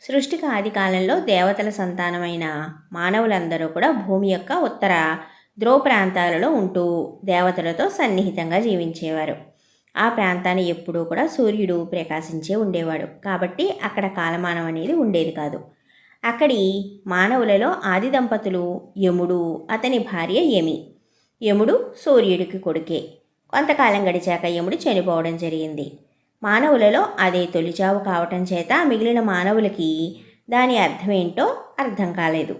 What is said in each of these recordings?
సృష్టికి ఆది కాలంలో దేవతల సంతానమైన మానవులందరూ కూడా భూమి యొక్క ఉత్తర ధ్రువ ప్రాంతాలలో ఉంటూ దేవతలతో సన్నిహితంగా జీవించేవారు. ఆ ప్రాంతాన్ని ఎప్పుడూ కూడా సూర్యుడు ప్రకాశించే ఉండేవాడు కాబట్టి అక్కడ కాలమానం అనేది ఉండేది కాదు. అక్కడి మానవులలో ఆది దంపతులు యముడు, అతని భార్య యమి. యముడు సూర్యుడికి కొడుకే. కొంతకాలం గడిచాక యముడు చనిపోవడం జరిగింది. మానవులలో అదే తొలిచావు కావటం చేత మిగిలిన మానవులకి దాని అర్థమేంటో అర్థం కాలేదు.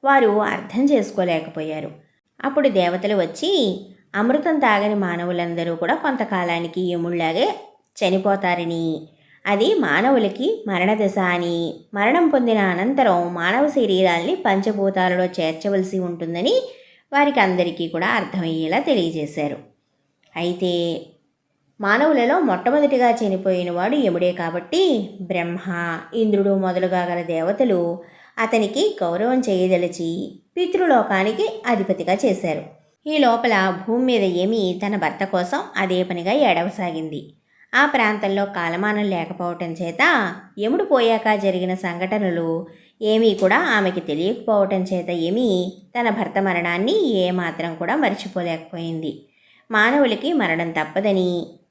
వారు అర్థం చేసుకోలేకపోయారు. అప్పుడు దేవతలు వచ్చి అమృతం తాగని మానవులందరూ కూడా కొంతకాలానికి యముళ్లాగే చనిపోతారని, అది మానవులకి మరణదశ అని, మరణం పొందిన అనంతరం మానవ శరీరాల్ని పంచభూతాలలో చేర్చవలసి ఉంటుందని వారికి అందరికీ కూడా అర్థమయ్యేలా తెలియజేశారు. అయితే మానవులలో మొట్టమొదటిగా చనిపోయిన వాడు యముడే కాబట్టి బ్రహ్మ, ఇంద్రుడు మొదలుగా గల దేవతలు అతనికి గౌరవం చేయదలిచి పితృలోకానికి అధిపతిగా చేశారు. ఈ లోపల భూమి మీద యమి తన భర్త కోసం అదే పనిగా ఏడవసాగింది. ఆ ప్రాంతంలో కాలమానం లేకపోవటం చేత యముడు పోయాక జరిగిన సంఘటనలు ఏమీ కూడా ఆమెకి తెలియకపోవటం చేత యమి తన భర్త మరణాన్ని ఏమాత్రం కూడా మర్చిపోలేకపోయింది. మానవులకి మరణం తప్పదని,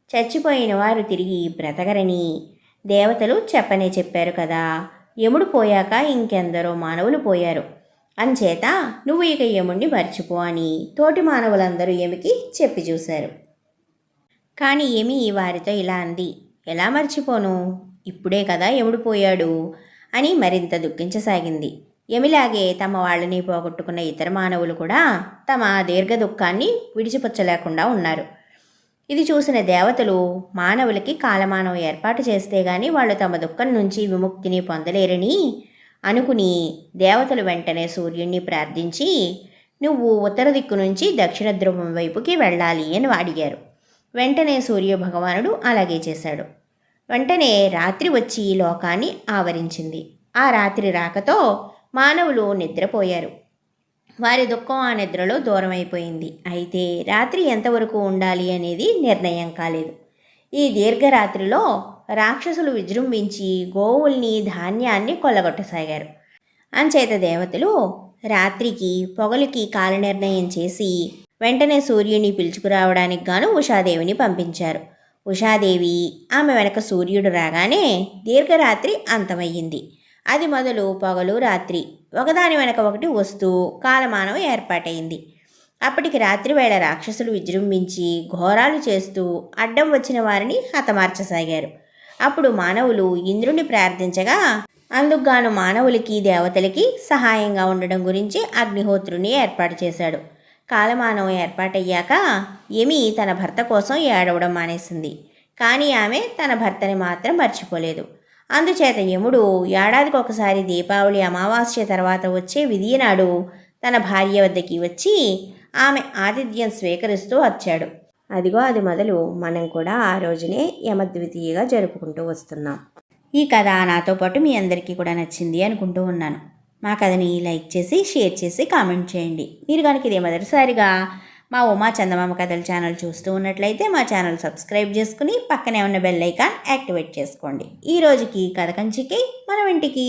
చచ్చిపోయిన వారు తిరిగి బ్రతకరని దేవతలు చెప్పారు కదా. యముడు పోయాక ఇంకెందరో మానవులు పోయారు. అంచేత నువ్వు ఇక యముడిని మర్చిపో అని తోటి మానవులందరూ యమికి చెప్పి చూశారు. కానీ యమి వారితో ఇలా అంది, ఎలా మర్చిపోను, ఇప్పుడే కదా యముడు పోయాడు అని మరింత దుఃఖించసాగింది. యమిలాగే తమ వాళ్ళని పోగొట్టుకున్న ఇతర మానవులు కూడా తమ దీర్ఘ దుఃఖాన్ని విడిచిపుచ్చలేకుండా ఉన్నారు. ఇది చూసిన దేవతలు మానవులకి కాలమానం ఏర్పాటు చేస్తే గాని వాళ్ళు తమ దుఃఖం నుంచి విముక్తిని పొందలేరని అనుకుని దేవతలు వెంటనే సూర్యుడిని ప్రార్థించి నువ్వు ఉత్తర దిక్కు నుంచి దక్షిణ ధ్రువం వైపుకి వెళ్ళాలి అని అడిగారు. వెంటనే సూర్య భగవానుడు అలాగే చేశాడు. వెంటనే రాత్రి వచ్చి లోకాన్ని ఆవరించింది. ఆ రాత్రి రాకతో మానవులు నిద్రపోయారు. వారి దుఃఖం ఆ నిద్రలో దూరం అయిపోయింది. అయితే రాత్రి ఎంతవరకు ఉండాలి అనేది నిర్ణయం కాలేదు. ఈ దీర్ఘరాత్రిలో రాక్షసులు విజృంభించి గోవుల్ని, ధాన్యాన్ని కొల్లగొట్టసాగారు. అంచేత దేవతలు రాత్రికి పొగలికి కాల నిర్ణయం చేసి వెంటనే సూర్యుని పిలుచుకురావడానికి గాను ఉషాదేవిని పంపించారు. ఉషాదేవి ఆమె వెనక సూర్యుడు రాగానే దీర్ఘరాత్రి అంతమయ్యింది. అది మొదలు పొగలు, రాత్రి ఒకదాని వెనక ఒకటి వస్తూ కాలమానం ఏర్పాటైంది. అప్పటికి రాత్రి వేళ రాక్షసులు విజృంభించి ఘోరాలు చేస్తూ అడ్డం వచ్చిన వారిని హతమార్చసాగారు. అప్పుడు మానవులు ఇంద్రుని ప్రార్థించగా అందుకుగాను మానవులకి, దేవతలకి సహాయంగా ఉండడం గురించి అగ్నిహోత్రుని ఏర్పాటు చేశాడు. కాలమానం ఏర్పాటయ్యాక యమి తన భర్త కోసం ఏడవడం మానేసింది. కానీ ఆమె తన భర్తని మాత్రం మర్చిపోలేదు. అందుచేత యముడు ఏడాదికి ఒకసారి దీపావళి అమావాస్య తర్వాత వచ్చే విధియనాడు తన భార్య వద్దకి వచ్చి ఆమె ఆతిథ్యం స్వీకరిస్తూ వచ్చాడు. అదిగో అది మొదలు మనం కూడా ఆ రోజునే యమద్వితీయగా జరుపుకుంటూ వస్తున్నాం. ఈ కథ నాతో పాటు మీ అందరికీ కూడా నచ్చింది అనుకుంటూ ఉన్నాను. మా కథని లైక్ చేసి, షేర్ చేసి, కామెంట్ చేయండి. మీరు కనుక ఇదే మొదటిసారిగా మా ఉమా చందమామ కథల ఛానల్ చూస్తూ ఉన్నట్లయితే మా ఛానల్ సబ్స్క్రైబ్ చేసుకుని పక్కనే ఉన్న బెల్ ఐకాన్ యాక్టివేట్ చేసుకోండి. ఈ రోజుకి కథ కంచికి మనం ఇంటికి.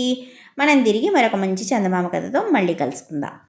మనం తిరిగి మరొక మంచి చందమామ కథతో మళ్ళీ కలుసుకుందాం.